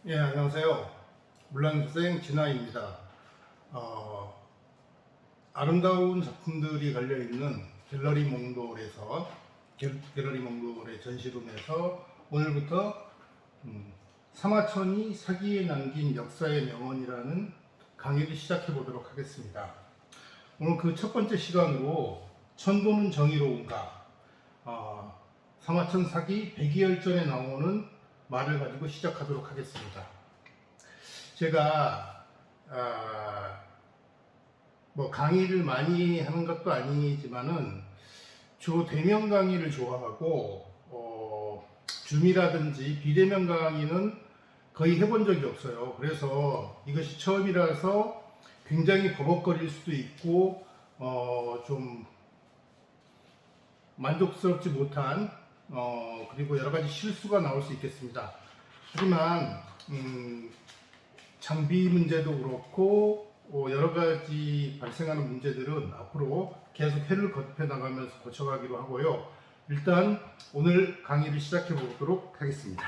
예, 안녕하세요. 물란선생 진아입니다. 어, 아름다운 작품들이 걸려있는 갤러리 몽돌의 전시룸에서 오늘부터 사마천이 사기에 남긴 역사의 명언이라는 강의를 시작해 보도록 하겠습니다. 오늘 그 첫 번째 시간으로 천도는 정의로운가, 사마천 사기 백이열전에 나오는 말을 가지고 시작하도록 하겠습니다. 제가 뭐 강의를 많이 하는 것도 아니지만은 주로 대면 강의를 좋아하고 줌이라든지 비대면 강의는 거의 해본 적이 없어요. 그래서 이것이 처음이라서 굉장히 버벅거릴 수도 있고 좀 만족스럽지 못한 그리고 여러 가지 실수가 나올 수 있겠습니다. 하지만 장비 문제도 그렇고 여러 가지 발생하는 문제들은 앞으로 계속 해를 거듭해 나가면서 고쳐가기로 하고요. 일단 오늘 강의를 시작해 보도록 하겠습니다.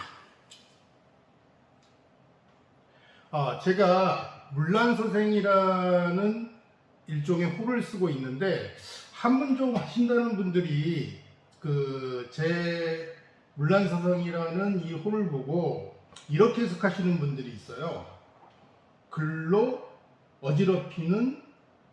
제가 물란서생이라는 일종의 호를 쓰고 있는데 한문종 하신다는 분들이 제 물란서생이라는 이 호를 보고 이렇게 해석하시는 분들이 있어요. 글로 어지럽히는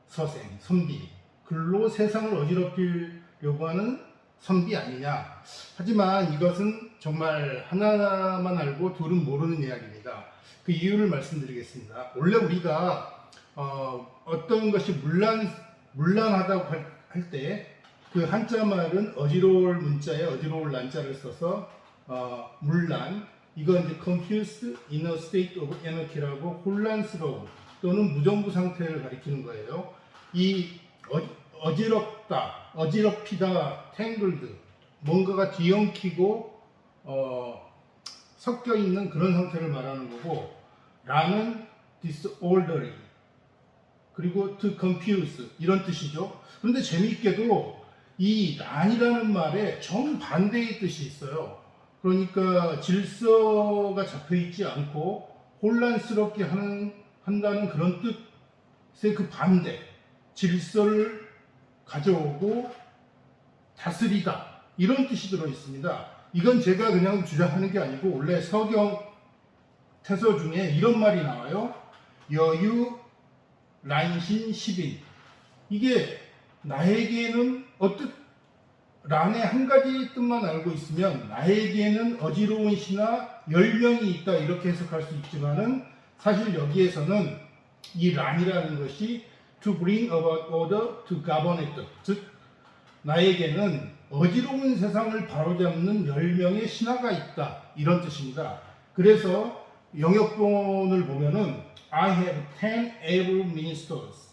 서생, 선비. 글로 세상을 어지럽히려고 하는 선비 아니냐. 하지만 이것은 정말 하나만 알고 둘은 모르는 이야기입니다. 그 이유를 말씀드리겠습니다. 원래 우리가 어떤 것이 물란하다고 할 때 그 한자 말은 어지러울 문자에 어지러울 난자를 써서 물란, 이건 이제 confused in a state of anarchy라고 혼란스러운 또는 무정부 상태를 가리키는 거예요. 이 어지럽다, 어지럽히다, tangled, 뭔가가 뒤엉키고 섞여 있는 그런 상태를 말하는 거고, 라는 disorderly, 그리고 to confuse 이런 뜻이죠. 그런데 재미있게도 이 란이라는 말에 정반대의 뜻이 있어요. 그러니까 질서가 잡혀 있지 않고 혼란스럽게 한다는 그런 뜻의 그 반대, 질서를 가져오고 다스리다, 이런 뜻이 들어 있습니다. 이건 제가 그냥 주장하는 게 아니고 원래 서경 태서 중에 이런 말이 나와요. 여유 란신 십인. 이게 나에게는 란의 한 가지 뜻만 알고 있으면 나에게는 어지러운 시나 10명이 있다 이렇게 해석할 수 있지만은 사실 여기에서는 이 란이라는 것이 to bring about order to govern it, 즉 나에게는 어지러운 세상을 바로잡는 10명의 신하가 있다 이런 뜻입니다. 그래서 영역본을 보면은 I have 10 able ministers,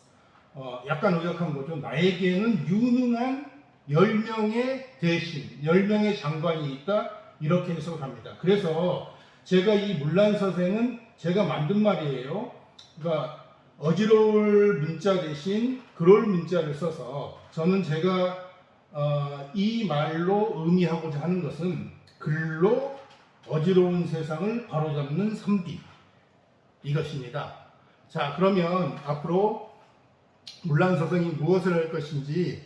약간 의역한 거죠. 나에게는 유능한 10명의 대신, 10명의 장관이 있다 이렇게 해석을 합니다. 그래서 제가 이 물란서생은 제가 만든 말이에요. 그러니까 어지러울 문자 대신 그럴 문자를 써서 저는 제가 이 말로 의미하고자 하는 것은 글로 어지러운 세상을 바로잡는 선비, 이것입니다. 자, 그러면 앞으로 물란서생이 무엇을 할 것인지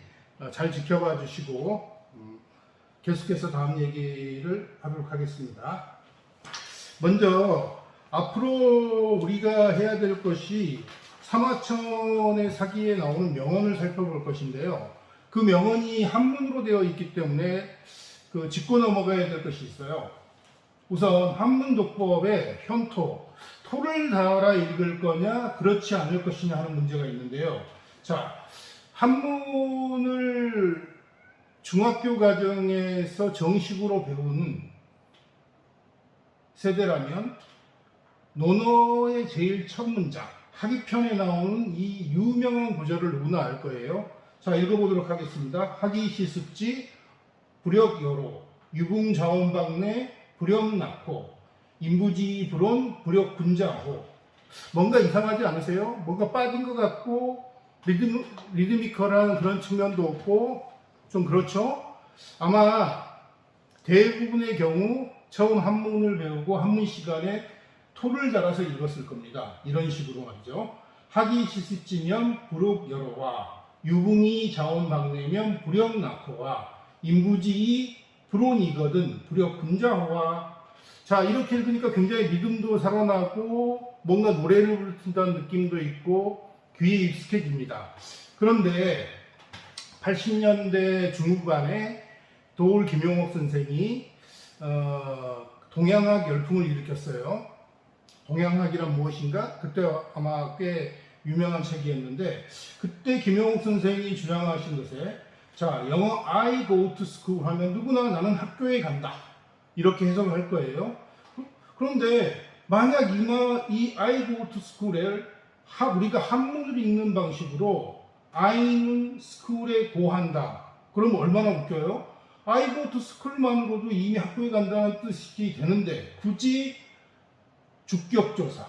잘 지켜봐 주시고 계속해서 다음 얘기를 하도록 하겠습니다. 먼저 앞으로 우리가 해야 될 것이 사마천의 사기에 나오는 명언을 살펴볼 것인데요. 그 명언이 한문으로 되어 있기 때문에 짚고 넘어가야 될 것이 있어요. 우선 한문독법의 현토, 토를 달아 읽을 거냐 그렇지 않을 것이냐 하는 문제가 있는데요. 자, 한문을 중학교 과정에서 정식으로 배운 세대라면 논어의 제일 첫 문장, 하기편에 나오는 이 유명한 구절을 누구나 알 거예요. 자, 읽어보도록 하겠습니다. 하기시습지 불역여로 유붕자원박내 불역낙호 인부지불온 불역군자호. 뭔가 이상하지 않으세요? 뭔가 빠진 것 같고 리드미컬한 그런 측면도 없고 좀 그렇죠? 아마 대부분의 경우 처음 한문을 배우고 한문 시간에 토를 달아서 읽었을 겁니다. 이런 식으로 말이죠. 하기 시습지면 불욱 여로와 유붕이 자원 박내면 불역 낳고와 인부지이 불온이거든 불역 분자호와. 자, 이렇게 읽으니까 굉장히 믿음도 살아나고 뭔가 노래를 부른다는 느낌도 있고 귀에 익숙해집니다. 그런데 80년대 중후반에 도올 김용옥 선생이 동양학 열풍을 일으켰어요. 동양학이란 무엇인가? 그때 아마 꽤 유명한 책이었는데, 그때 김용옥 선생이 주장하신 것에, 자, 영어 I go to school 하면 누구나 나는 학교에 간다, 이렇게 해석을 할 거예요. 그런데 만약 이 I go to school을 우리가 한문을 읽는 방식으로 I는 school에 고한다, 그러면 얼마나 웃겨요? I go to school만으로도 이미 학교에 간다는 뜻이 되는데 굳이 주격조사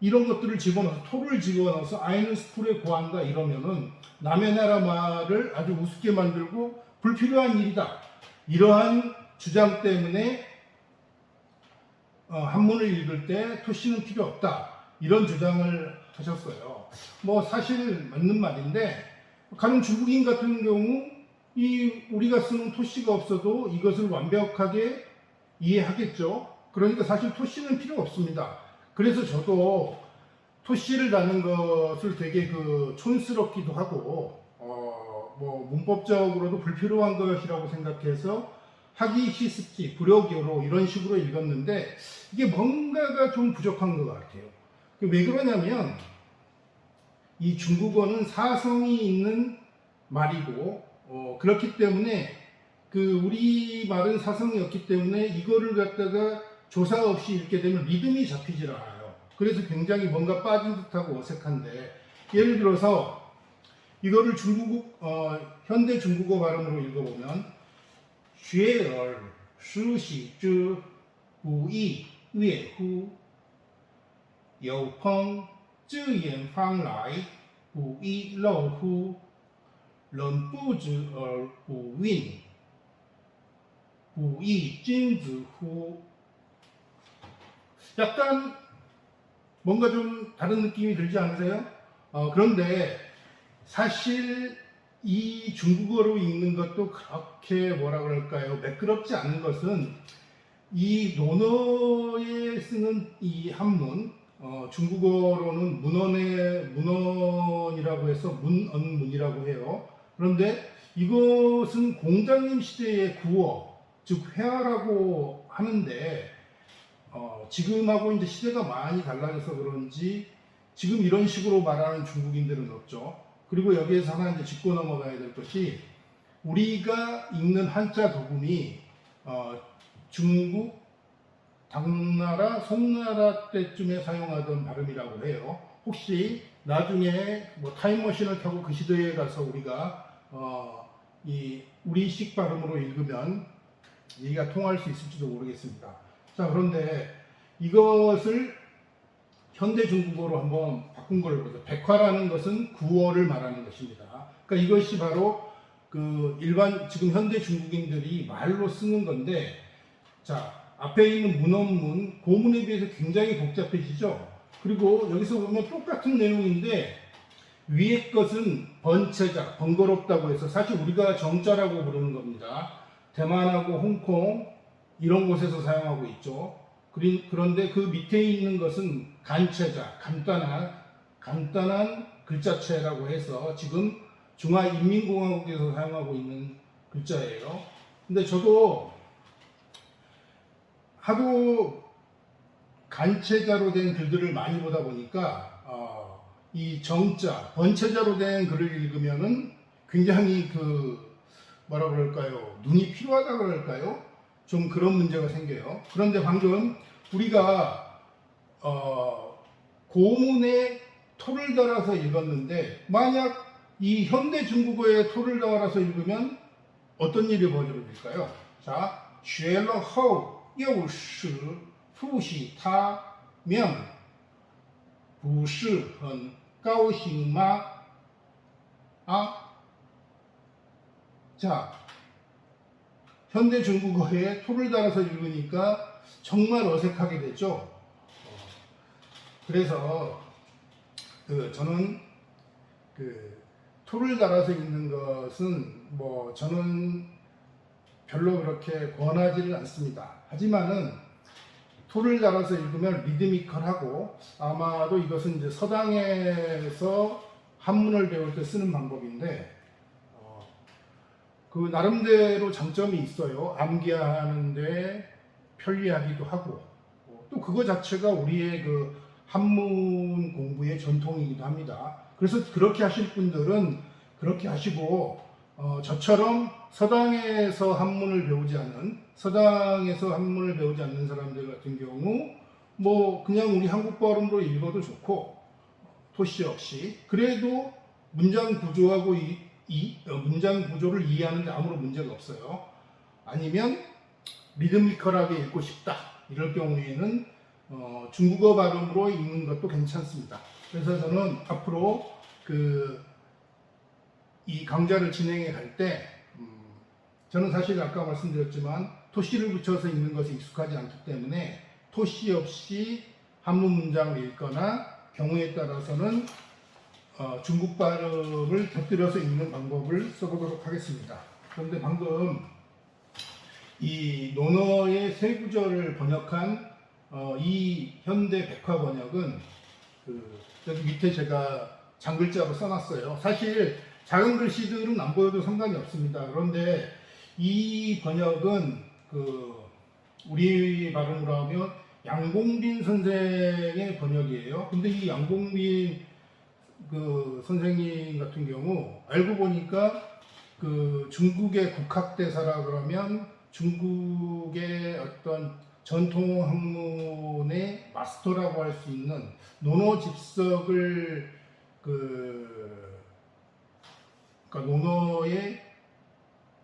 이런 것들을 집어넣어서 토를 집어넣어서 I는 school에 고한다 이러면은 남의 나라 말을 아주 우습게 만들고 불필요한 일이다, 이러한 주장 때문에 한문을 읽을 때 토씨는 필요 없다, 이런 주장을 하셨어요. 뭐 사실 맞는 말인데, 가령 중국인 같은 경우 우리가 쓰는 토씨가 없어도 이것을 완벽하게 이해하겠죠. 그러니까 사실 토씨는 필요 없습니다. 그래서 저도 토씨를 다는 것을 되게 촌스럽기도 하고 뭐 문법적으로도 불필요한 것이라고 생각해서 하기 시습지, 불역여로 이런 식으로 읽었는데 이게 뭔가가 좀 부족한 것 같아요. 왜 그러냐면 이 중국어는 사성이 있는 말이고 그렇기 때문에 우리 말은 사성이 없기 때문에 이거를 갖다가 조사 없이 읽게 되면 리듬이 잡히질 않아요. 그래서 굉장히 뭔가 빠진 듯하고 어색한데, 예를 들어서 이거를 현대 중국어 발음으로 읽어보면 学而时习之 不亦乐乎 有朋自远方来 不亦乐乎 人不知而不愠 不亦君子乎. 약간 뭔가 좀 다른 느낌이 들지 않으세요? 그런데 사실 이 중국어로 읽는 것도 그렇게 뭐라 그럴까요? 매끄럽지 않은 것은 이 논어에 쓰는 이 한문, 중국어로는 문언이라고 해서 문언문이라고 해요. 그런데 이것은 공자님 시대의 구어, 즉 회화라고 하는데 지금하고 이제 시대가 많이 달라져서 그런지 지금 이런 식으로 말하는 중국인들은 없죠. 그리고 여기에서 하나 이제 짚고 넘어가야 될 것이, 우리가 읽는 한자 도금이 중국 당나라 송나라 때쯤에 사용하던 발음이라고 해요. 혹시 나중에 뭐 타임머신을 타고 그 시대에 가서 우리가 이 우리식 발음으로 읽으면 얘기가 통할 수 있을지도 모르겠습니다. 자, 그런데 이것을 현대 중국어로 한번 바꾼 걸 보죠. 백화라는 것은 구어를 말하는 것입니다. 그러니까 이것이 바로 일반 지금 현대 중국인들이 말로 쓰는 건데, 자, 앞에 있는 문언문, 고문에 비해서 굉장히 복잡해지죠. 그리고 여기서 보면 똑같은 내용인데 위에 것은 번체자, 번거롭다고 해서 사실 우리가 정자라고 부르는 겁니다. 대만하고 홍콩 이런 곳에서 사용하고 있죠. 그런데 그 밑에 있는 것은 간체자, 간단한 글자체라고 해서 지금 중화인민공화국에서 사용하고 있는 글자예요. 근데 저도 하도 간체자로 된 글들을 많이 보다 보니까 이 정자, 번체자로 된 글을 읽으면은 굉장히 뭐라 그럴까요? 눈이 필요하다 그럴까요? 좀 그런 문제가 생겨요. 그런데 방금 우리가 고문에 토를 달아서 읽었는데, 만약 이 현대 중국어에 토를 달아서 읽으면 어떤 일이 벌어질까요? 자, 学了后又是复习它面不是很高兴吗? 자, 현대 중국어에 토를 달아서 읽으니까 정말 어색하게 됐죠. 그래서 저는 토를 달아서 읽는 것은 뭐 저는 별로 그렇게 권하지를 않습니다. 하지만은 토를 달아서 읽으면 리드미컬하고 아마도 이것은 이제 서당에서 한문을 배울 때 쓰는 방법인데 그 나름대로 장점이 있어요. 암기하는데 편리하기도 하고 또 그거 자체가 우리의 그 한문 공부의 전통이기도 합니다. 그래서 그렇게 하실 분들은 그렇게 하시고 저처럼 서당에서 한문을 배우지 않는 사람들 같은 경우 뭐 그냥 우리 한국 발음으로 읽어도 좋고 토시 없이 그래도 문장 구조하고 문장 구조를 이해하는데 아무런 문제가 없어요. 아니면 리드미컬하게 읽고 싶다 이럴 경우에는 중국어 발음으로 읽는 것도 괜찮습니다. 그래서 저는 앞으로 이 강좌를 진행해 갈 때 저는 사실 아까 말씀드렸지만 토시를 붙여서 읽는 것에 익숙하지 않기 때문에 토시 없이 한문 문장을 읽거나 경우에 따라서는 중국 발음을 곁들여서 읽는 방법을 써보도록 하겠습니다. 그런데 방금 이 논어의 세 구절을 번역한 이 현대 백화 번역은 여기 밑에 제가 장글자로 써놨어요. 사실 작은 글씨들은 안 보여도 상관이 없습니다. 그런데 이 번역은 우리 발음으로 하면 양공빈 선생의 번역이에요. 근데 이 양공빈 선생님 같은 경우 알고 보니까 중국의 국학대사라 그러면 중국의 어떤 전통 학문의 마스터라고 할 수 있는 논어집석을 그러니까 논어의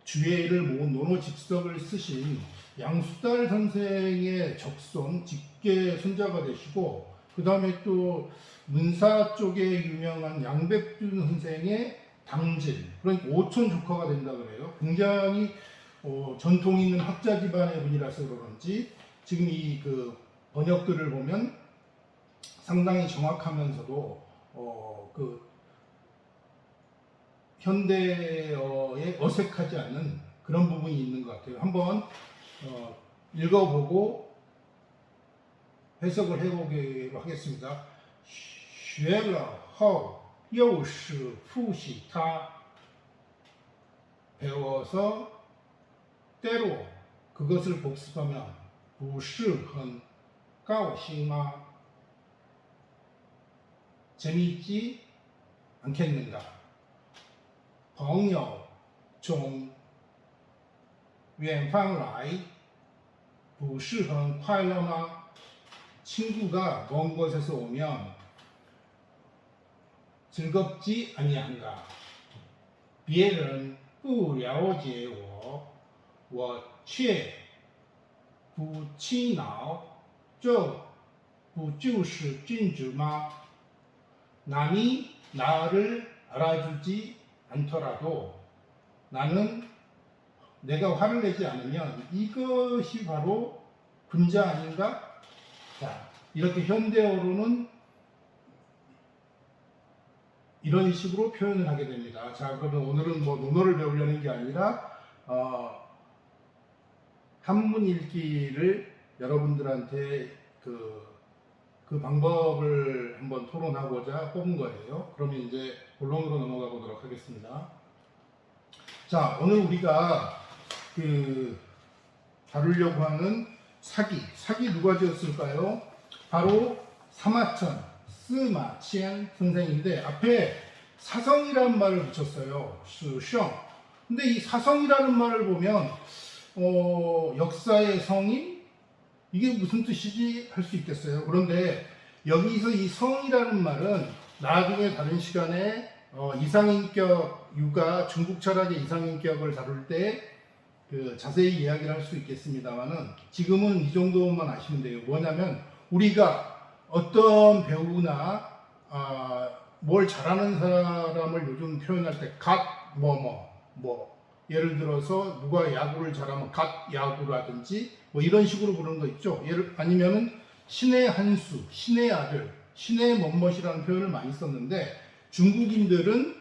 주예를 모은 논어집석을 쓰신 양수달 선생의 적손 직계 손자가 되시고 그 다음에 또 문사 쪽에 유명한 양백준 선생의 당질 그러니까 오촌 조카가 된다 그래요. 굉장히 전통 있는 학자 집안의 분이라서 그런지 지금 이 번역들을 보면 상당히 정확하면서도 현대어에 어색하지 않는 그런 부분이 있는 것 같아요. 한번 읽어보고 해석을 해보기로 하겠습니다. 学了后又是复习它 배워서 때로 그것을 복습하면 不是很高兴吗? 재미있지 않겠는가? 朋友从远方来不是很快乐吗? 친구가 먼 곳에서 오면 즐겁지 아니한가? 别人不了解我，我却不气恼，这不就是君子吗? 남이 나를 알아주지 않더라도 나는 내가 화를 내지 않으면 이것이 바로 군자 아닌가? 자, 이렇게 현대어로는 이런 식으로 표현을 하게 됩니다. 자, 그러면 오늘은 뭐 논어를 배우려는 게 아니라 한문 읽기를 여러분들한테 그 방법을 한번 토론하고자 뽑은 거예요. 그러면 이제 본론으로 넘어가 보도록 하겠습니다. 자, 오늘 우리가 다루려고 하는 사기 누가 지었을까요? 바로 사마천 스마첸 선생인데 앞에 사성이라는 말을 붙였어요. 수셩. 근데 이 사성이라는 말을 보면 역사의 성인? 이게 무슨 뜻이지 할 수 있겠어요. 그런데 여기서 이 성이라는 말은 나중에 다른 시간에 이상인격 유가 중국 철학의 이상인격을 다룰 때 자세히 이야기를 할 수 있겠습니다만은 지금은 이 정도만 아시면 돼요. 뭐냐면 우리가 어떤 배우나 뭘 잘하는 사람을 요즘 표현할 때 갓 예를 들어서 누가 야구를 잘하면 갓 야구라든지 뭐 이런 식으로 부르는 거 있죠. 아니면은 신의 한수, 신의 아들, 신의 멋멋이라는 표현을 많이 썼는데 중국인들은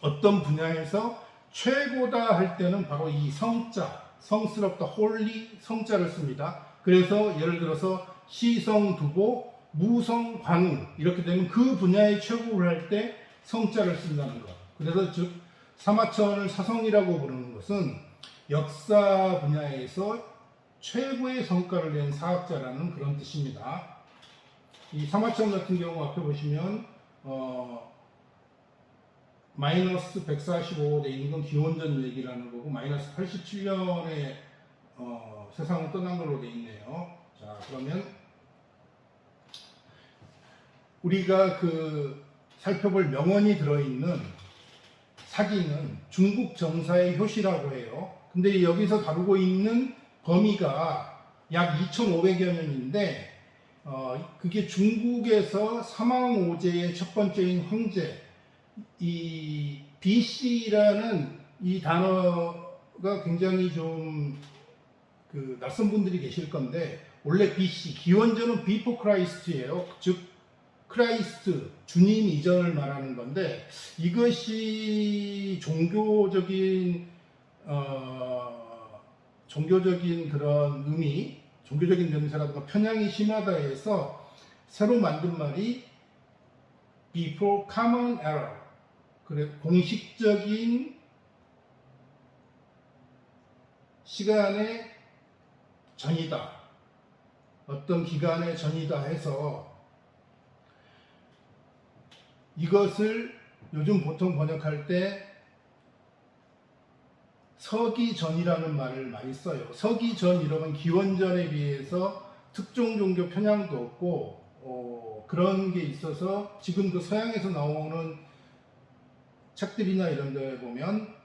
어떤 분야에서 최고다 할 때는 바로 이 성자, 성스럽다, 홀리 성자를 씁니다. 그래서 예를 들어서 시성두보, 무성관우 이렇게 되면 그 분야의 최고를 할 때 성자를 쓴다는 것. 그래서 즉 사마천을 사성이라고 부르는 것은 역사 분야에서 최고의 성과를 낸 사학자라는 그런 뜻입니다. 이 사마천 같은 경우 앞에 보시면 마이너스 145 돼 있는 건 기원전 얘기라는 거고 마이너스 87년에 세상을 떠난 걸로 돼 있네요. 자, 그러면 우리가 살펴볼 명언이 들어있는 사기는 중국 정사의 효시라고 해요. 근데 여기서 다루고 있는 범위가 약 2500여 년인데 그게 중국에서 사망오제의 첫 번째인 황제, 이 BC라는 이 단어가 굉장히 좀 낯선 분들이 계실 건데 원래 BC 기원전은 Before Christ예요. 즉 크라이스트 주님 이전을 말하는 건데 이것이 종교적인 그런 의미, 종교적인 냄새라든가 편향이 심하다 해서 새로 만든 말이 Before Common Era, 그래 공식적인 시간의 전이다, 어떤 기간의 전이다 해서 이것을 요즘 보통 번역할 때 서기전이라는 말을 많이 써요. 서기전 이러면 기원전에 비해서 특정 종교 편향도 없고 그런 게 있어서 지금 서양에서 나오는 책들이나 이런 데 보면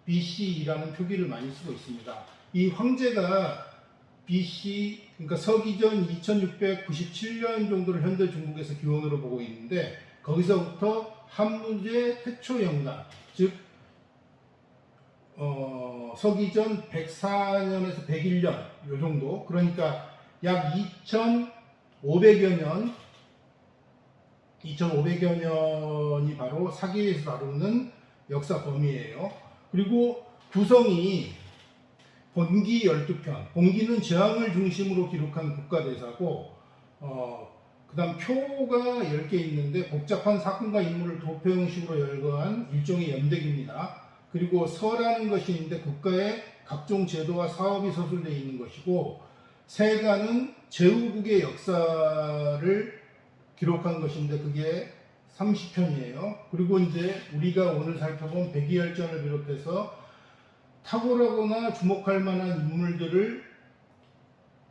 BC이라는 표기를 많이 쓰고 있습니다. 이 황제가 BC, 그러니까 서기전 2697년 정도를 현대 중국에서 기원으로 보고 있는데 거기서부터 한문제 태초영간, 즉 서기전 104년에서 101년 요 정도, 그러니까 약 2500여 년이 바로 사기에서 다루는 역사 범위예요. 그리고 구성이 본기 12편, 본기는 제왕을 중심으로 기록한 국가대사고 그 다음 표가 10개 있는데 복잡한 사건과 인물을 도표 형식으로 열거한 일종의 연대기입니다. 그리고 서라는 것이 있는데 국가의 각종 제도와 사업이 서술되어 있는 것이고 세가는 제후국의 역사를 기록한 것인데 그게 30편이에요. 그리고 이제 우리가 오늘 살펴본 백이열전을 비롯해서 탁월하거나 주목할 만한 인물들을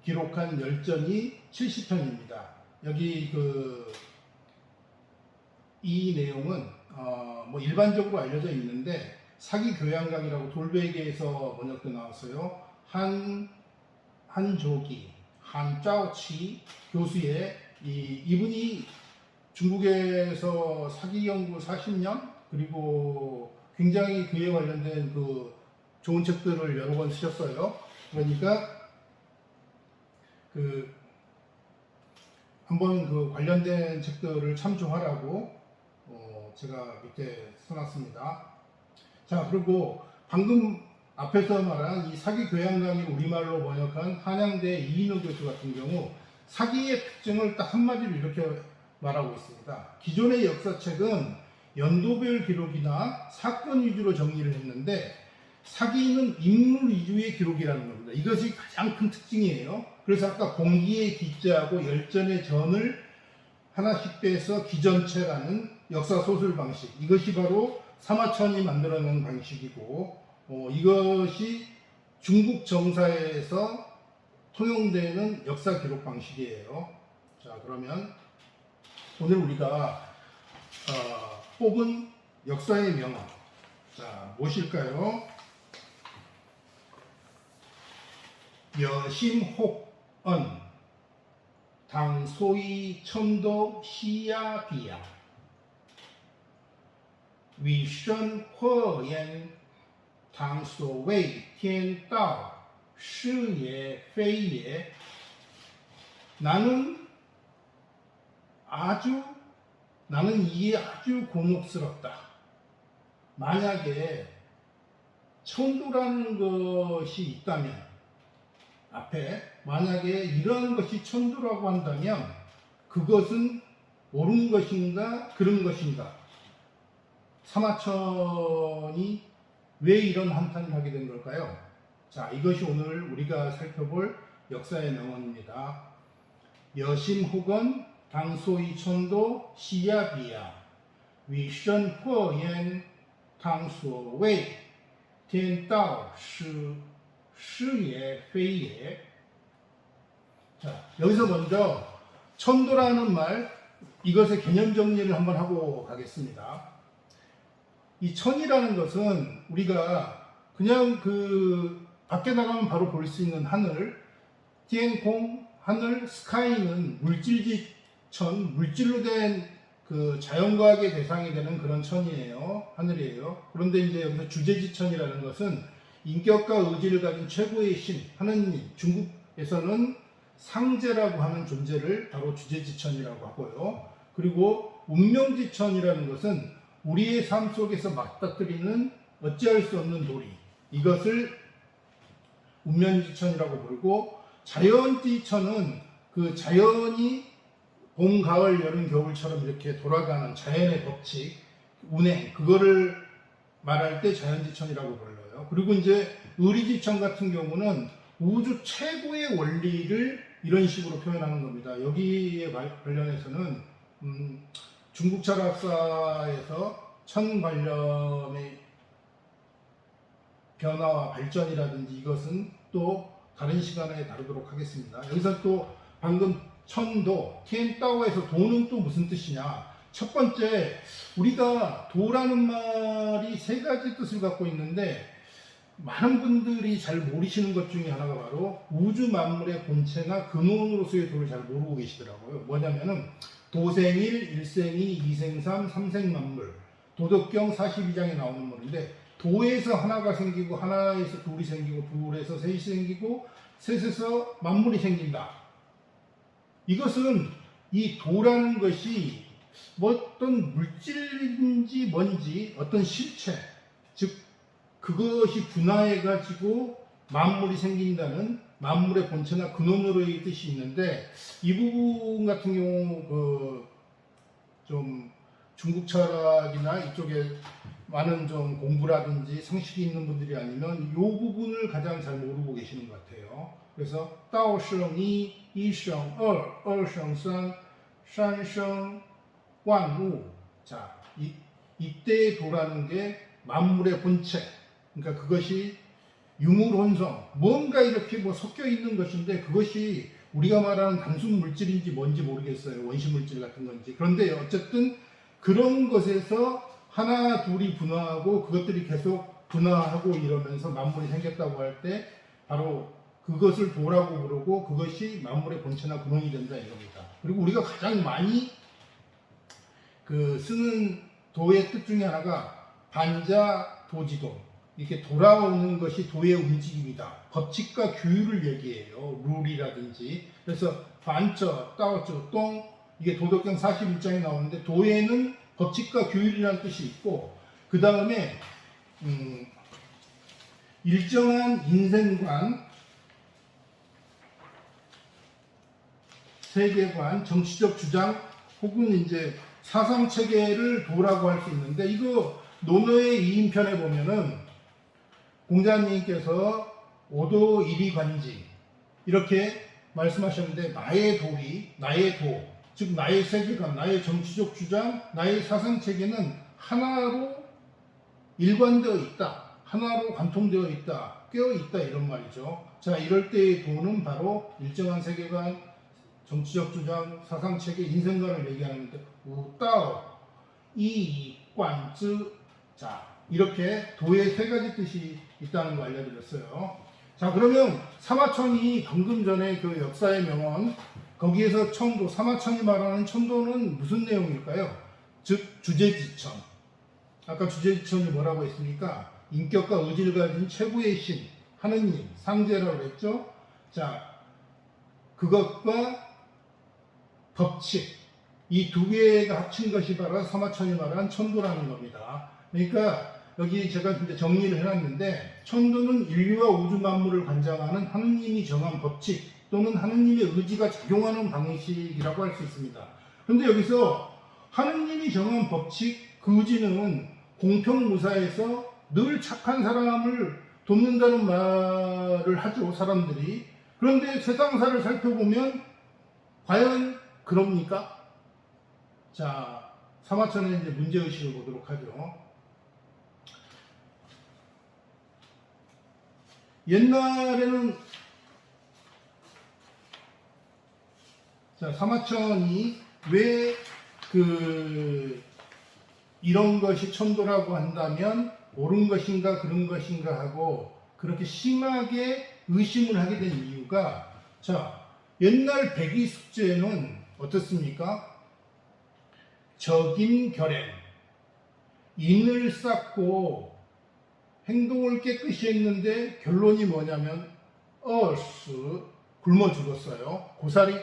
기록한 열전이 70편입니다. 여기 이 내용은 뭐 일반적으로 알려져 있는데 사기 교양강이라고 돌베개에서 번역도 나왔어요. 한조기, 한짜오치 교수의 이분이 중국에서 사기 연구 40년 그리고 굉장히 그에 관련된 좋은 책들을 여러 권 쓰셨어요. 그러니까 한번 관련된 책들을 참조하라고 제가 밑에 써놨습니다. 자, 그리고 방금 앞에서 말한 이 사기 교양강의 우리말로 번역한 한양대 이인호 교수 같은 경우 사기의 특징을 딱 한마디로 이렇게 말하고 있습니다. 기존의 역사책은 연도별 기록이나 사건 위주로 정리를 했는데 사기는 인물 위주의 기록이라는 겁니다. 이것이 가장 큰 특징이에요. 그래서 아까 공기의 기자하고 열전의 전을 하나씩 빼서 기전체라는 역사 소설 방식, 이것이 바로 사마천이 만들어낸 방식이고 이것이 중국 정사에서 통용되는 역사 기록 방식이에요. 자, 그러면 오늘 우리가 뽑은 역사의 명언, 자, 무엇일까요? 여심혹언 당소이 천도 시야비야 위선허연 당소웨이 텐다오 시예 페이예. 나는 나는 이게 아주 곤혹스럽다. 만약에 천도라는 것이 있다면, 앞에 만약에 이러한 것이 천도라고 한다면 그것은 옳은 것인가 그른 것인가? 사마천이 왜 이런 한탄을 하게 된 걸까요? 자, 이것이 오늘 우리가 살펴볼 역사의 명언입니다. 여심 혹은 당소이 천도 시야비야 위선 호연 당소웨이 텐다오 시예 페이예. 자, 여기서 먼저 천도라는 말, 이것의 개념 정리를 한번 하고 가겠습니다. 이 천이라는 것은 우리가 그냥 그 밖에 나가면 바로 볼 수 있는 하늘, 티엔콩, 하늘, 스카이는 물질지천, 물질로 된 그 자연과학의 대상이 되는 그런 천이에요. 하늘이에요. 그런데 이제 여기서 주제지천이라는 것은 인격과 의지를 가진 최고의 신, 하느님, 중국에서는 상제라고 하는 존재를 바로 주제지천이라고 하고요. 그리고 운명지천이라는 것은 우리의 삶 속에서 맞닥뜨리는 어찌할 수 없는 도리, 이것을 운명지천이라고 부르고, 자연지천은 그 자연이 봄, 가을, 여름, 겨울처럼 이렇게 돌아가는 자연의 법칙, 운행, 그거를 말할 때 자연지천이라고 불러요. 그리고 이제 의리지천 같은 경우는 우주 최고의 원리를 이런 식으로 표현하는 겁니다. 여기에 관련해서는 중국 철학사에서 천 관련의 변화와 발전이라든지 이것은 또 다른 시간에 다루도록 하겠습니다. 여기서 또 방금 천도, 티엔따오에서 도는 또 무슨 뜻이냐? 첫 번째, 우리가 도라는 말이 세 가지 뜻을 갖고 있는데 많은 분들이 잘 모르시는 것 중에 하나가 바로 우주 만물의 본체나 근원으로서의 도를 잘 모르고 계시더라고요. 뭐냐면은 도생일, 일생이, 이생삼, 삼생만물, 도덕경 42장에 나오는 말인데, 도에서 하나가 생기고 하나에서 둘이 생기고 둘에서 셋이 생기고 셋에서 만물이 생긴다. 이것은 이 도라는 것이 뭐 어떤 물질인지 뭔지 어떤 실체, 즉 그것이 분화해 가지고 만물이 생긴다는 만물의 본체나 근원으로의 뜻이 있는데, 이 부분 같은 경우 좀 중국 철학이나 이쪽에 많은 좀 공부라든지 상식이 있는 분들이 아니면 이 부분을 가장 잘 모르고 계시는 것 같아요. 그래서 다오성이 이성二生三三生万物. 자, 이때의 도라는 게 만물의 본체, 그러니까 그것이 유물혼성, 뭔가 이렇게 뭐 섞여 있는 것인데 그것이 우리가 말하는 단순 물질인지 뭔지 모르겠어요. 원시 물질 같은 건지. 그런데 어쨌든 그런 것에서 하나 둘이 분화하고 그것들이 계속 분화하고 이러면서 만물이 생겼다고 할 때 바로 그것을 도라고 부르고, 그것이 만물의 본체나 근원이 된다 이겁니다. 그리고 우리가 가장 많이 쓰는 도의 뜻 중에 하나가 반자 도지도, 이렇게 돌아오는 것이 도의 움직임이다. 법칙과 규율을 얘기해요. 룰이라든지. 그래서 반처, 따오처, 똥, 이게 도덕경 41장에 나오는데, 도에는 법칙과 규율이라는 뜻이 있고, 그 다음에 일정한 인생관, 세계관, 정치적 주장 혹은 이제 사상 체계를 도라고 할 수 있는데, 이거 논어의 2인편에 보면은 공자님께서 오도 일이관지 이렇게 말씀하셨는데, 나의 도리, 나의 도, 즉 나의 세계관, 나의 정치적 주장, 나의 사상 체계는 하나로 일관되어 있다, 하나로 관통되어 있다, 꿰어 있다, 이런 말이죠. 자, 이럴 때의 도는 바로 일정한 세계관, 정치적 주장, 사상 체계, 인생관을 얘기하는데, 우따오, 이관즈. 자, 이렇게 도의 세 가지 뜻이 있다는 거 알려드렸어요. 자, 그러면 사마천이 방금 전에 그 역사의 명언, 거기에서 천도, 사마천이 말하는 천도는 무슨 내용일까요? 즉 주제지천. 아까 주제지천이 뭐라고 했습니까? 인격과 의지를 가진 최고의 신, 하느님, 상제라고 했죠. 자, 그것과 법칙, 이 두 개가 합친 것이 바로 사마천이 말한 천도라는 겁니다. 그러니까 여기 제가 이제 정리를 해놨는데, 천도는 인류와 우주 만물을 관장하는 하느님이 정한 법칙 또는 하느님의 의지가 작용하는 방식이라고 할 수 있습니다. 그런데 여기서 하느님이 정한 법칙, 그 의지는 공평무사해서 늘 착한 사람을 돕는다는 말을 하죠, 사람들이. 그런데 세상사를 살펴보면 과연 그럽니까? 자, 사마천의 이제 문제의식을 보도록 하죠. 옛날에는, 자, 사마천이 왜 이런 것이 천도라고 한다면 옳은 것인가 그런 것인가 하고 그렇게 심하게 의심을 하게 된 이유가, 자, 옛날 백의 숙제는 어떻습니까? 적인 결행, 인을 쌓고 행동을 깨끗이 했는데 결론이 뭐냐면 굶어 죽었어요. 고사리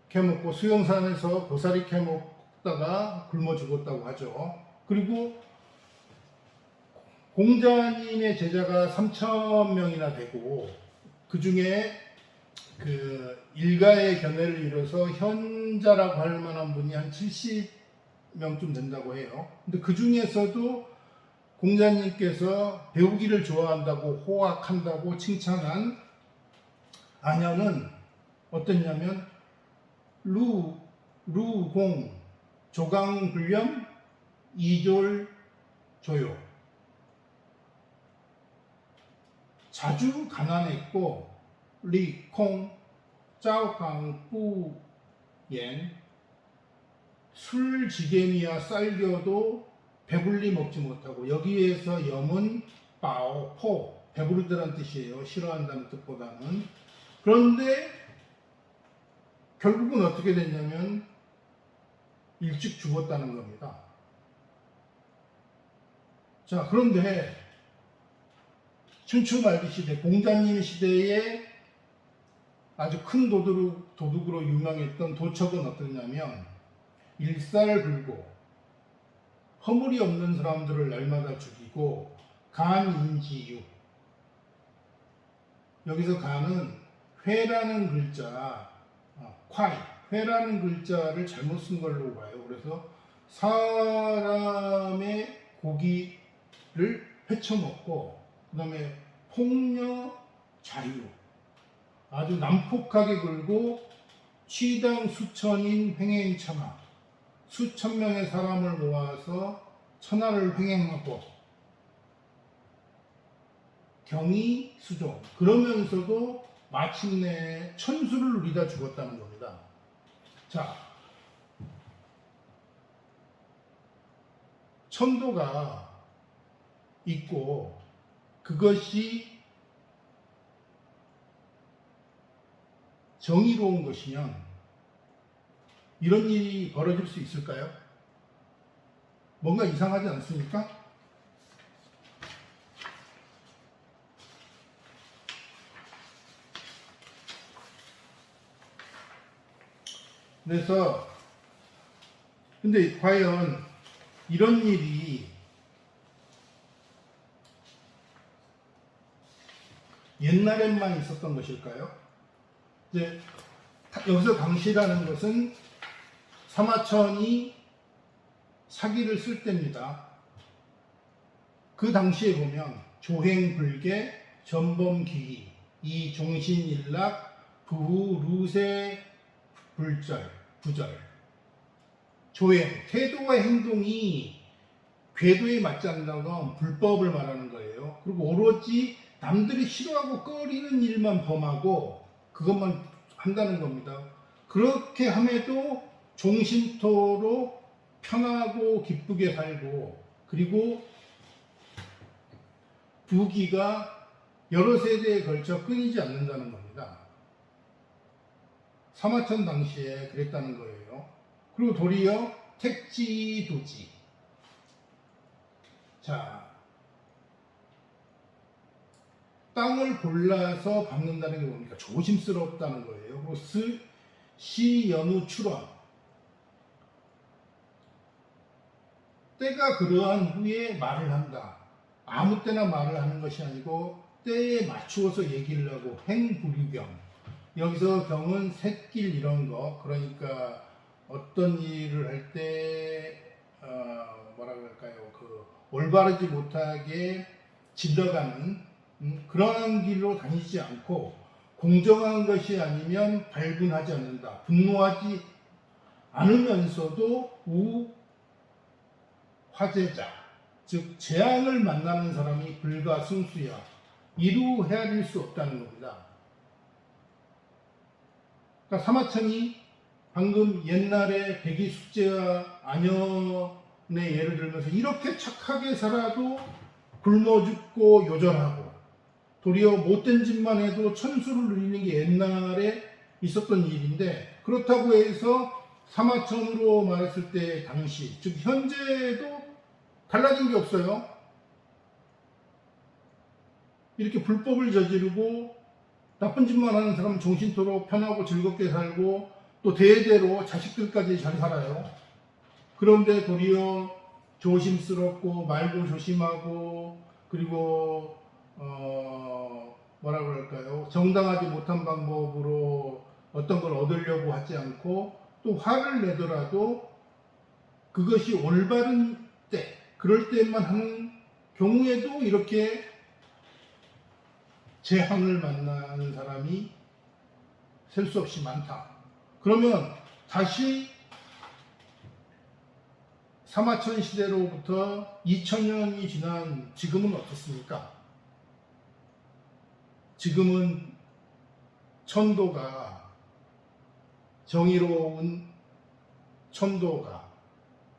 캐먹고, 수영산에서 고사리 캐먹다가 굶어 죽었다고 하죠. 그리고 공자님의 제자가 3,000명이나 되고, 그 중에 일가의 견해를 이뤄서 현자라고 할 만한 분이 한 70명쯤 된다고 해요. 근데 그 중에서도 공자님께서 배우기를 좋아한다고, 호학한다고 칭찬한 아녀는 어땠냐면 루공, 조강불렴, 이졸조요. 자주 가난했고, 리콩, 짜오강뿌옌, 술 지게미와 쌀겨도 배불리 먹지 못하고, 여기에서 염은 빠오, 포, 배부르다는 뜻이에요. 싫어한다는 뜻보다는. 그런데 결국은 어떻게 됐냐면 일찍 죽었다는 겁니다. 자, 그런데 춘추 말기 시대, 공자님 시대에 아주 큰 도둑으로 유명했던 도척은 어떠냐면, 일살불고 허물이 없는 사람들을 날마다 죽이고, 간인지유, 여기서 간은 회라는 글자, 콰이, 회라는 글자를 잘못 쓴 걸로 봐요. 그래서 사람의 고기를 회쳐먹고, 그 다음에 폭녀, 자유, 아주 난폭하게 굴고, 취당 수천인 횡행천하, 수천 명의 사람을 모아서 천하를 횡행하고, 경의 수종, 그러면서도 마침내 천수를 누리다 죽었다는 겁니다. 자, 천도가 있고 그것이 정의로운 것이면 이런 일이 벌어질 수 있을까요? 뭔가 이상하지 않습니까? 그래서 근데 과연 이런 일이 옛날에만 있었던 것일까요? 이제 여기서 당시라는 것은 사마천이 사기를 쓸 때입니다. 그 당시에 보면 조행불계, 전범기기, 이종신일락, 부루세 부절, 조행, 태도와 행동이 궤도에 맞지 않는다는 건 불법을 말하는 거예요. 그리고 오로지 남들이 싫어하고 꺼리는 일만 범하고 그것만 한다는 겁니다. 그렇게 함에도 종신토로 편하고 기쁘게 살고, 그리고 부귀가 여러 세대에 걸쳐 끊이지 않는다는 겁니다. 사마천 당시에 그랬다는 거예요. 그리고 도리어 택지도지. 자, 땅을 골라서 밟는다는 게 뭡니까? 조심스럽다는 거예요. 그리고 시연우 출원. 때가 그러한 후에 말을 한다. 아무 때나 말을 하는 것이 아니고 때에 맞추어서 얘기를 하고 행부류경. 여기서 경은 샛길 이런 거, 그러니까 어떤 일을 할 때 뭐라 그럴까요? 그 올바르지 못하게 질러가는 그러한 길로 다니지 않고 공정한 것이 아니면 발군하지 않는다. 분노하지 않으면서도 우화재자, 즉 재앙을 만나는 사람이 불가승수야. 이루 헤아릴 수 없다는 겁니다. 그러니까 사마천이 방금 옛날에 백이 숙제와 안연의 예를 들면서 이렇게 착하게 살아도 굶어 죽고 요절하고 도리어 못된 짓만 해도 천수를 누리는 게 옛날에 있었던 일인데, 그렇다고 해서 사마천으로 말했을 때 당시, 즉 현재도 달라진 게 없어요. 이렇게 불법을 저지르고 나쁜 짓만 하는 사람은 정신토록 편하고 즐겁게 살고 또 대대로 자식들까지 잘 살아요. 그런데 도리어 조심스럽고 말도 조심하고 그리고 뭐라 그럴까요? 정당하지 못한 방법으로 어떤 걸 얻으려고 하지 않고 또 화를 내더라도 그것이 올바른 때, 그럴 때만 하는 경우에도 이렇게 재앙을 만나는 사람이 셀 수 없이 많다. 그러면 다시 사마천 시대로부터 2000년이 지난 지금은 어떻습니까? 지금은 천도가, 정의로운 천도가,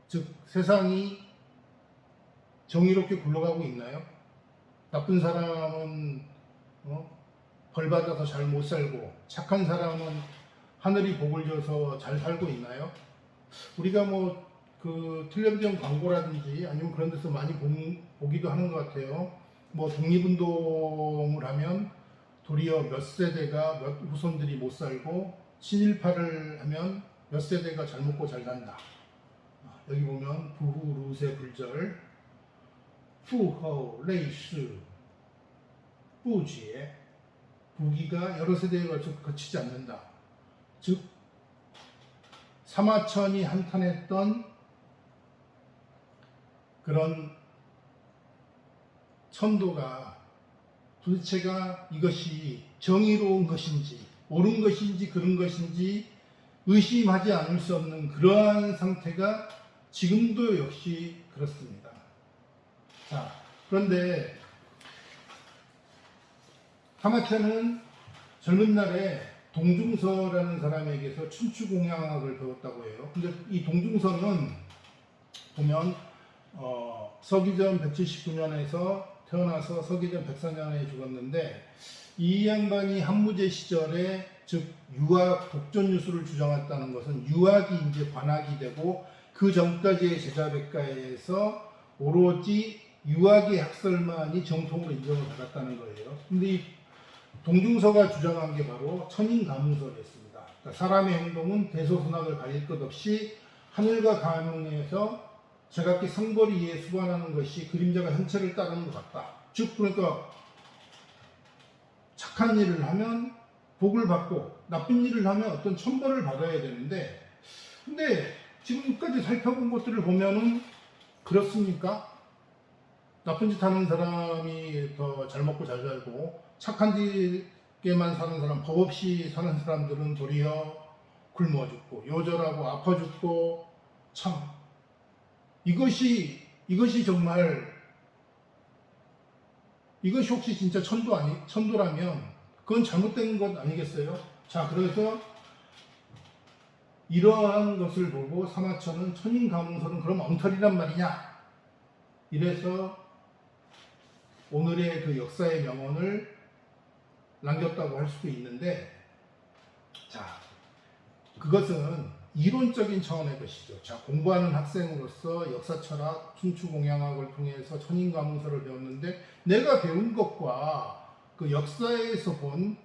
즉 세상이 정의롭게 굴러가고 있나요? 나쁜 사람은 벌 받아서 잘 못 살고 착한 사람은 하늘이 복을 줘서 잘 살고 있나요? 우리가 뭐 그 텔레비전 광고라든지 아니면 그런 데서 많이 보기도 하는 것 같아요. 뭐 독립운동을 하면 도리어 몇 세대가 몇 후손들이 못 살고 친일파를 하면 몇 세대가 잘 먹고 잘 산다. 여기 보면 부후 루세 불절 후허 레이스 부지에 부귀가 여러 세대에 걸쳐 거치지 않는다. 즉 사마천이 한탄했던 그런 천도가 도대체가 이것이 정의로운 것인지 옳은 것인지 그런 것인지 의심하지 않을 수 없는 그러한 상태가 지금도 역시 그렇습니다. 자, 그런데 사마천은 젊은 날에 동중서라는 사람에게서 춘추공양학을 배웠다고 해요. 근데 이 동중서는 보면 서기전 179년에서 태어나서 서기전 104년에 죽었는데, 이 양반이 한무제 시절에 즉 유학 독전유수를 주장했다는 것은 유학이 이제 관학이 되고 그 전까지의 제자백가에서 오로지 유학의 학설만이 정통으로 인정을 받았다는 거예요. 근데 이 동중서가 주장한 게 바로 천인가문설이었습니다. 그러니까 사람의 행동은 대소선악을 가릴 것 없이 하늘과 가문에서 제각기 상거리에 수반하는 것이 그림자가 현체를 따르는 것 같다. 즉 그러니까 착한 일을 하면 복을 받고 나쁜 일을 하면 어떤 천벌을 받아야 되는데, 근데 지금까지 살펴본 것들을 보면은 그렇습니까? 나쁜 짓 하는 사람이 더 잘 먹고 잘 살고 착한 짓에만 사는 사람, 법 없이 사는 사람들은 도리어 굶어 죽고 요절하고 아파 죽고, 참 이것이 정말 이것이 혹시 진짜 천도라면 그건 잘못된 것 아니겠어요? 자, 그래서 이러한 것을 보고 사마천은 천인가문설은 그럼 엉터리란 말이냐? 이래서 오늘의 그 역사의 명언을 남겼다고 할 수도 있는데, 자, 그것은 이론적인 차원의 것이죠. 자, 공부하는 학생으로서 역사철학, 춘추공양학을 통해서 천인가문설을 배웠는데, 내가 배운 것과 그 역사에서 본,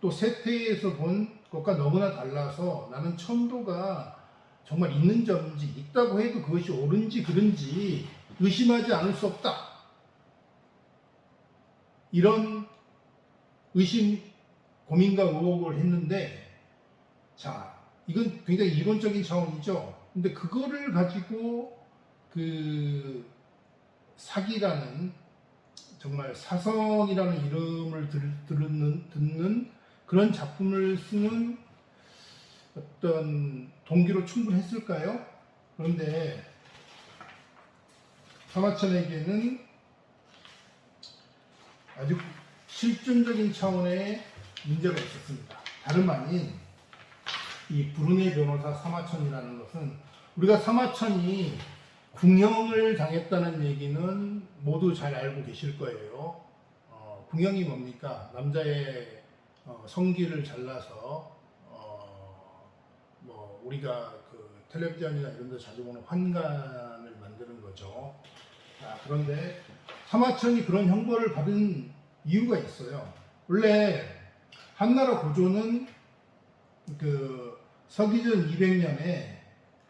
또 세태에서 본 것과 너무나 달라서 나는 천도가 정말 있는 점인지, 있다고 해도 그것이 옳은지 그른지 의심하지 않을 수 없다. 이런 의심, 고민과 의혹을 했는데, 자, 이건 굉장히 이론적인 차원이죠. 근데 그거를 가지고 그 사기라는, 정말 사성이라는 이름을 듣는 그런 작품을 쓰는 어떤 동기로 충분했을까요? 그런데 사마천에게는 아주 실존적인 차원의 문제가 있었습니다. 다름 아닌 이 브루네 변호사 사마천이라는 것은, 우리가 사마천이 궁형을 당했다는 얘기는 모두 잘 알고 계실 거예요. 궁형이 뭡니까? 남자의 성기를 잘라서 뭐 우리가 그 텔레비전이나 이런 데 자주 보는 환관을 만드는 거죠. 그런데 사마천이 그런 형벌을 받은 이유가 있어요. 원래 한나라 고조는 그 서기전 200년에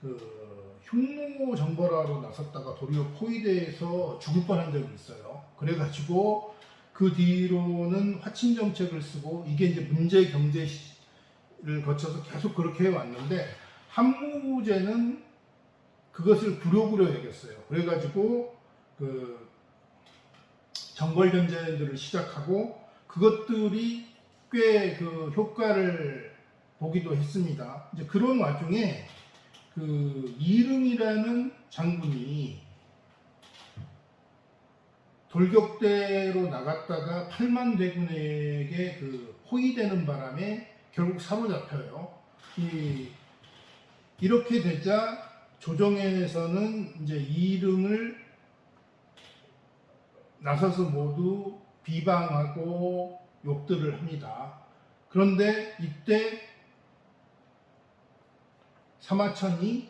그 흉노 정벌하러 나섰다가 도리어 포위돼서 죽을 뻔한 적이 있어요. 그래가지고 그 뒤로는 화친 정책을 쓰고, 이게 이제 문제 경제를 거쳐서 계속 그렇게 해왔는데, 한무제는 그것을 굴욕으로 여겼어요. 그래가지고 그 정벌 전쟁들을 시작하고, 그것들이 꽤 그 효과를 보기도 했습니다. 이제 그런 와중에 그 이릉이라는 장군이 돌격대로 나갔다가 8만 대군에게 그 포위되는 바람에 결국 사로잡혀요. 이렇게 되자 조정에서는 이제 이릉을 나서서 모두 비방하고 욕들을 합니다. 그런데 이때 사마천이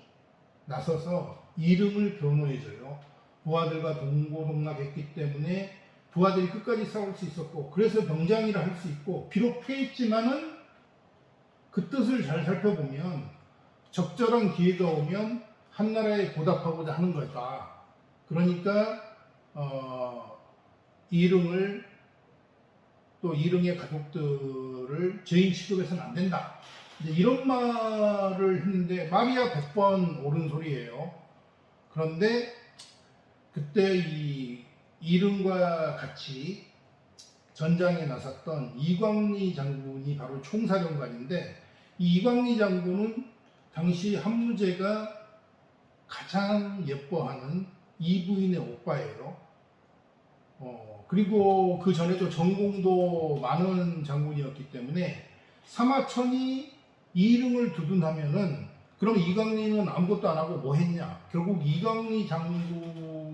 나서서 이릉을 변호해줘요. 부하들과 동고동락했기 때문에 부하들이 끝까지 싸울 수 있었고, 그래서 병장이라 할 수 있고, 비록 패했지만은 그 뜻을 잘 살펴보면 적절한 기회가 오면 한나라에 보답하고자 하는 거다. 그러니까 이릉을, 또 이릉의 가족들을 죄인 취급해서는 안 된다. 이제 이런 말을 했는데 말이야 100번 옳은 소리예요. 그런데 그때 이 이릉과 같이 전장에 나섰던 이광리 장군이 바로 총사령관인데, 이 이광리 장군은 당시 한무제가 가장 예뻐하는 이부인의 오빠예요. 그리고 그 전에도 전공도 많은 장군이었기 때문에 사마천이 이릉을 두둔하면은, 그럼 이광리는 아무것도 안 하고 뭐 했냐? 결국 이광리 장군을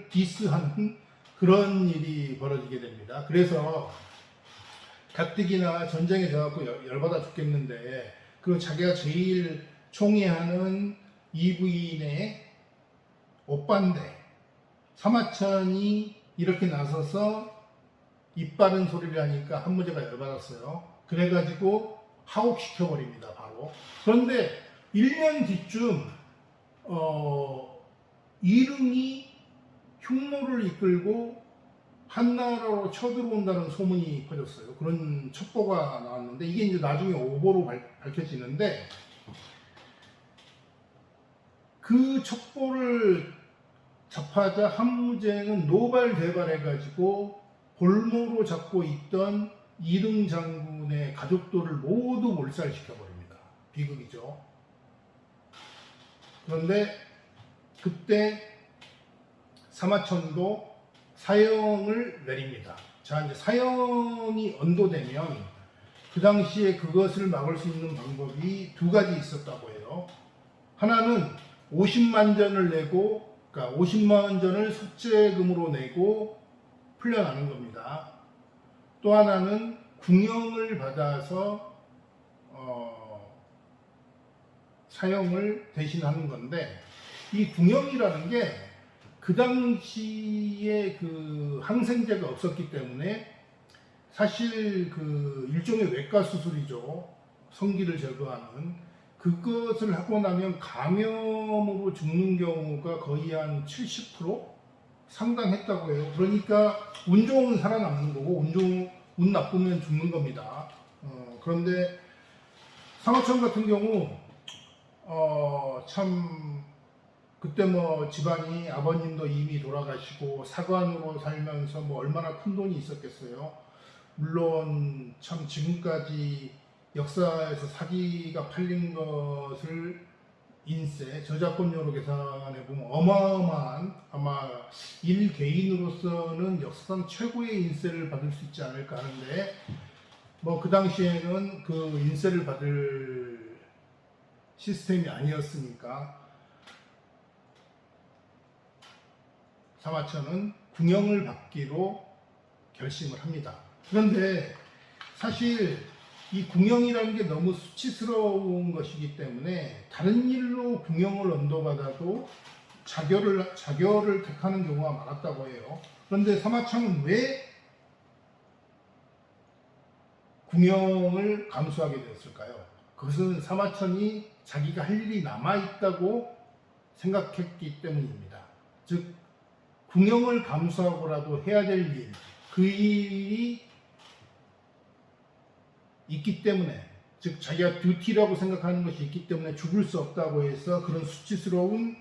디스하는 그런 일이 벌어지게 됩니다. 그래서 가뜩이나 전쟁에 져갖고 열받아 죽겠는데, 그 자기가 제일 총애하는 이부인의 오빠인데 사마천이 이렇게 나서서 입바른 소리를 하니까 한무제가 열받았어요. 그래가지고 하옥시켜버립니다, 바로. 그런데 1년 뒤쯤 이릉이 흉노를 이끌고 한나라로 쳐들어온다는 소문이 퍼졌어요. 그런 첩보가 나왔는데, 이게 이제 나중에 오보로 밝혀지는데, 그 첩보를 접하자 한무제는 노발대발해가지고 볼모로 잡고 있던 이릉 장군의 가족들을 모두 몰살시켜버립니다. 비극이죠. 그런데 그때 사마천도 사형을 내립니다. 자, 이제 사형이 언도되면 그 당시에 그것을 막을 수 있는 방법이 두 가지 있었다고 해요. 하나는 50만 전을 내고, 그러니까 50만 전을 속죄금으로 내고 풀려나는 겁니다. 또 하나는 궁형을 받아서 사형을 대신하는 건데, 이 궁형이라는 게 그 당시에 그 항생제가 없었기 때문에 사실 그 일종의 외과 수술이죠. 성기를 제거하는 그것을 하고 나면 감염으로 죽는 경우가 거의 한 70% 상당했다고 해요. 그러니까 운 좋으면 살아남는 거고 운 나쁘면 죽는 겁니다. 그런데 상어천 같은 경우 참 그때 뭐 집안이 아버님도 이미 돌아가시고 사관으로 살면서 뭐 얼마나 큰 돈이 있었겠어요. 물론 참 지금까지 역사에서 사기가 팔린 것을 인세, 저작권료로 계산해 보면 어마어마한 아마 일 개인으로서는 역사상 최고의 인세를 받을 수 있지 않을까 하는데 뭐 그 당시에는 그 인세를 받을 시스템이 아니었으니까 사마천은 궁영을 받기로 결심을 합니다. 그런데 사실 이 궁영이라는 게 너무 수치스러운 것이기 때문에 다른 일로 궁영을 언도받아도 자결을 택하는 경우가 많았다고 해요. 그런데 사마천은 왜 궁영을 감수하게 되었을까요? 그것은 사마천이 자기가 할 일이 남아있다고 생각했기 때문입니다. 즉 궁영을 감수하고라도 해야 될 일, 그 일이 있기 때문에, 즉 자기가 듀티라고 생각하는 것이 있기 때문에 죽을 수 없다고 해서 그런 수치스러운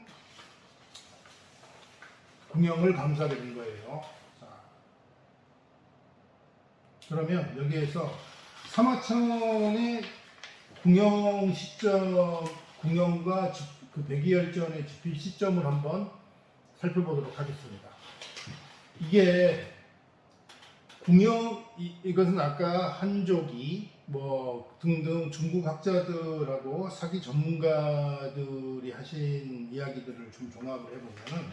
궁영을 감수하게 된 거예요. 자, 그러면 여기에서 사마천의 궁영 시점, 궁영과 그 백의열전의 집필 시점을 한번 살펴보도록 하겠습니다. 이게 궁영, 이것은 아까 한족이 뭐 등등 중국 학자들하고 사기 전문가들이 하신 이야기들을 좀 종합을 해보면은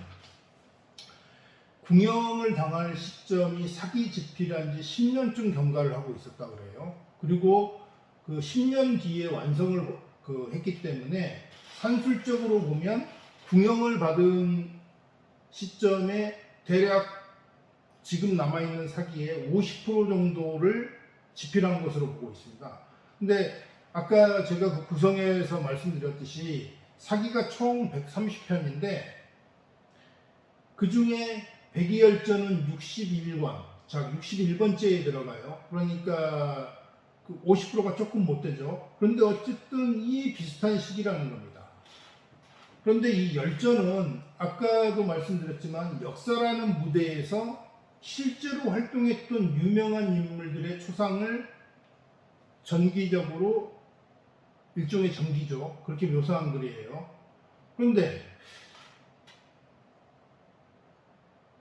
궁영을 당할 시점이 사기 집필한 지 10년쯤 경과를 하고 있었다고 그래요. 그리고 그 10년 뒤에 완성을 했기 때문에 산술적으로 보면 궁영을 받은 시점에 대략 지금 남아있는 사기의 50% 정도를 집필한 것으로 보고 있습니다. 근데 아까 제가 그 구성에서 말씀드렸듯이 사기가 총 130편인데 그 중에 백의열전은 61권, 자 61번째에 들어가요. 그러니까 그 50%가 조금 못 되죠. 그런데 어쨌든 이 비슷한 시기라는 겁니다. 그런데 이 열전은 아까도 말씀드렸지만 역사라는 무대에서 실제로 활동했던 유명한 인물들의 초상을 전기적으로 일종의 전기죠. 그렇게 묘사한 글이에요. 그런데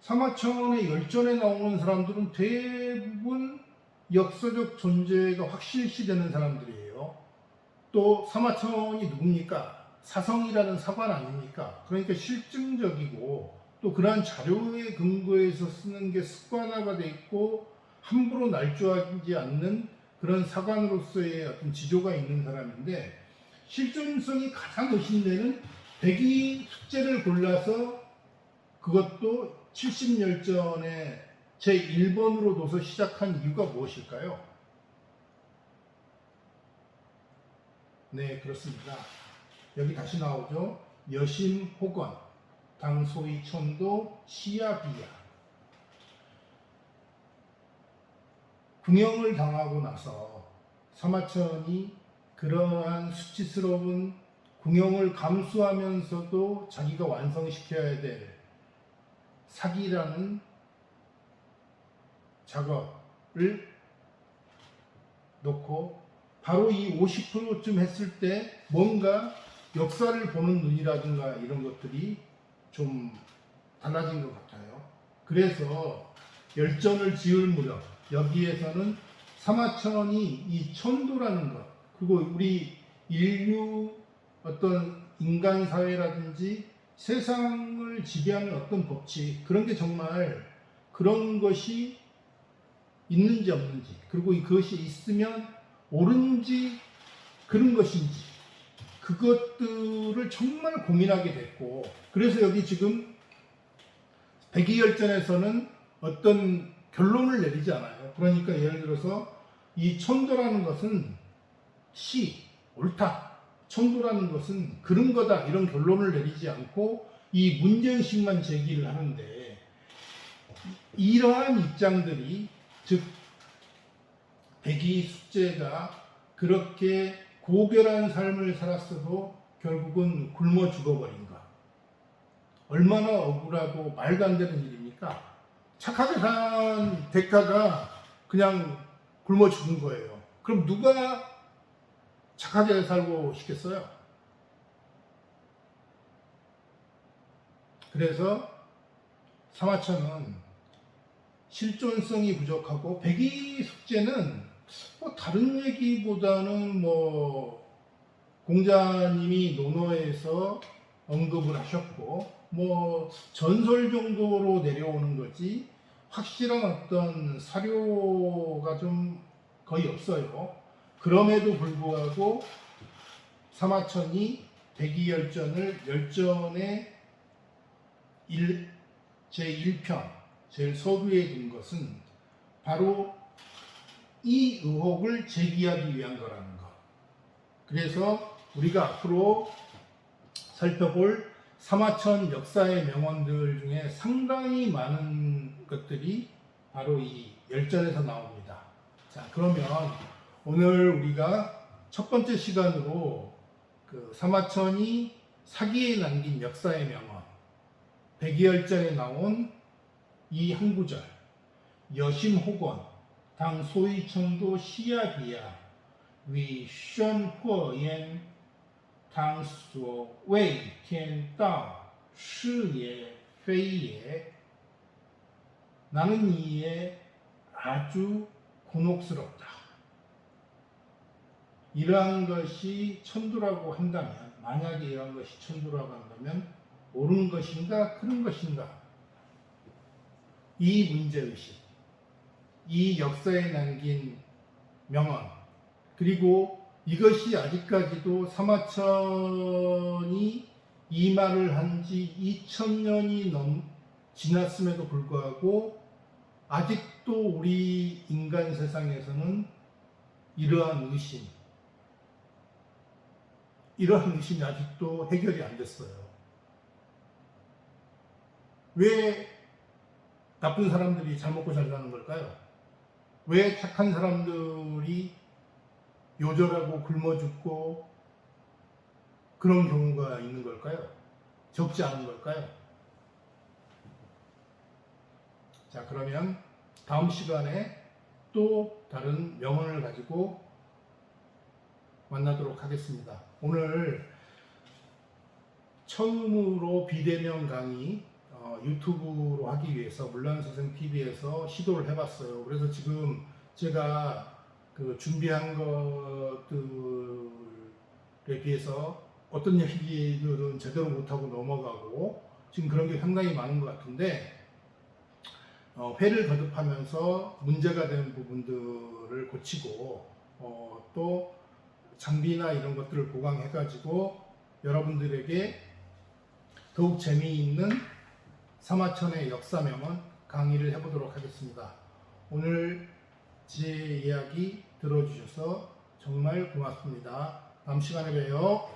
사마천의 열전에 나오는 사람들은 대부분 역사적 존재가 확실시되는 사람들이에요. 또 사마천이 누굽니까? 사성이라는 사관 아닙니까? 그러니까 실증적이고 또 그러한 자료의 근거에서 쓰는 게 습관화가 돼 있고 함부로 날조하지 않는 그런 사관으로서의 어떤 지조가 있는 사람인데 실존성이 가장 의심되는 백의 숙제를 골라서 그것도 70열전의 제1번으로 둬서 시작한 이유가 무엇일까요? 네, 그렇습니다. 여기 다시 나오죠. 여심호건, 당소이천도 시야비야. 궁영을 당하고 나서 사마천이 그러한 수치스러운 궁영을 감수하면서도 자기가 완성시켜야 될 사기라는 작업을 놓고 바로 이 50%쯤 했을 때 뭔가 역사를 보는 눈이라든가 이런 것들이 좀 달라진 것 같아요. 그래서 열전을 지을 무렵 여기에서는 사마천이 이 천도라는 것, 그리고 우리 인류 어떤 인간 사회라든지 세상을 지배하는 어떤 법칙, 그런 게 정말 그런 것이 있는지 없는지, 그리고 그것이 있으면 옳은지 그런 것인지, 그것들을 정말 고민하게 됐고, 그래서 여기 지금 백의열전에서는 어떤 결론을 내리지 않아요. 그러니까 예를 들어서 이 천도라는 것은 옳다, 청도라는 것은 그런 거다 이런 결론을 내리지 않고 이 문제의식만 제기를 하는데, 이러한 입장들이, 즉 백이 숙제가 그렇게 고결한 삶을 살았어도 결국은 굶어 죽어버린가, 얼마나 억울하고 말도 안 되는 일입니까? 착하게 산 대가가 그냥 굶어 죽은 거예요. 그럼 누가 착하게 살고 싶겠어요? 그래서 사마천은 실존성이 부족하고, 백이 숙제는 뭐 다른 얘기보다는 뭐 공자님이 논어에서 언급을 하셨고 뭐 전설 정도로 내려오는 거지 확실한 어떤 사료가 좀 거의 없어요. 그럼에도 불구하고 사마천이 백이열전을 열전의 제1편 제일 서두에 둔 것은 바로 이 의혹을 제기하기 위한 거라는 것. 그래서 우리가 앞으로 살펴볼 사마천 역사의 명언들 중에 상당히 많은 것들이 바로 이 열전에서 나옵니다. 자, 그러면 오늘 우리가 첫 번째 시간으로 그 사마천이 사기에 남긴 역사의 명언, 백이열전에 나온 이 한 구절, 여심호권 당 소위청도 시야비야 위宣霍焉当所谓天道是也非也 나는 이에 아주 곤혹스럽다. 이러한 것이 천도라고 한다면, 만약에 이러한 것이 천도라고 한다면 옳은 것인가 그런 것인가, 이 문제의식, 이 역사에 남긴 명언, 그리고 이것이 아직까지도 사마천이 이 말을 한 지 2000년이 지났음에도 불구하고 아직도 우리 인간 세상에서는 이러한 의심이 아직도 해결이 안 됐어요. 왜 나쁜 사람들이 잘 먹고 잘 사는 걸까요? 왜 착한 사람들이 요절하고 굶어 죽고 그런 경우가 있는 걸까요? 적지 않은 걸까요? 자, 그러면 다음 시간에 또 다른 명언을 가지고 만나도록 하겠습니다. 오늘 처음으로 비대면 강의 유튜브로 하기 위해서 물란선생TV에서 시도를 해봤어요. 그래서 지금 제가 그 준비한 것들에 비해서 어떤 얘기들은 제대로 못하고 넘어가고 지금 그런 게 상당히 많은 것 같은데, 회를 거듭하면서 문제가 되는 부분들을 고치고 또 장비나 이런 것들을 보강해가지고 여러분들에게 더욱 재미있는 사마천의 역사명언 강의를 해보도록 하겠습니다. 오늘 제 이야기 들어주셔서 정말 고맙습니다. 다음 시간에 봬요.